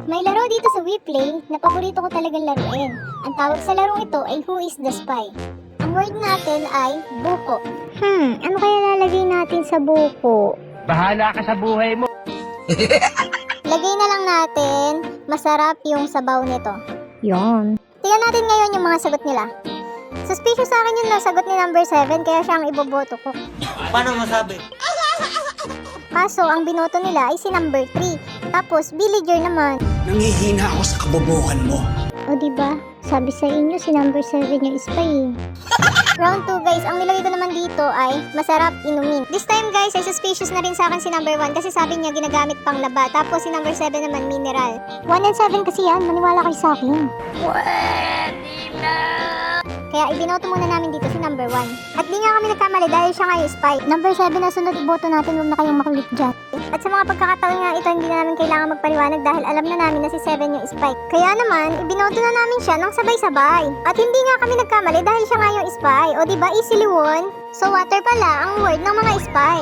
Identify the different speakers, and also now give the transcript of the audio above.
Speaker 1: May laro dito sa WePlay na paborito ko talagang laruin. Ang tawag sa larong ito ay Who is the Spy? Ang word natin ay buko. Ano kaya lalagay natin sa buko?
Speaker 2: Bahala ka sa buhay mo.
Speaker 1: Lagay na lang natin, masarap yung sabaw nito.
Speaker 3: Yon.
Speaker 1: Tingnan natin ngayon yung mga sagot nila. Suspicious sa akin yung nasagot ni number 7, kaya siya ang iboboto ko.
Speaker 4: Paano masabi?
Speaker 1: Kaso, ang binoto nila ay si number 3. Tapos, villager naman.
Speaker 5: Nangihina ako sa kabobohan mo.
Speaker 1: O diba? Sabi sa inyo, si number 7 yung spy. Round 2 guys, ang nilagay ko naman dito ay masarap inumin. This time guys, ay suspicious na rin sa akin si number 1 kasi sabi niya ginagamit pang laba. Tapos si number 7 naman mineral. 1 and 7 kasi yan, maniwala kayo sa akin. Kaya ibinoto muna namin dito si number 1. At di nga kami nagkamali dahil siya nga yung spy. Number 7 na sunod iboto natin, huwag na kayong makulit dyan. At sa mga pagkakataon nga ito, hindi na namin kailangan magpaliwanag dahil alam na namin na si 7 yung spy. Kaya naman, ibinoto na namin siya ng sabay-sabay. At hindi nga kami nagkamali dahil siya nga yung spy. O diba, easily won? So water pala ang word ng mga spy.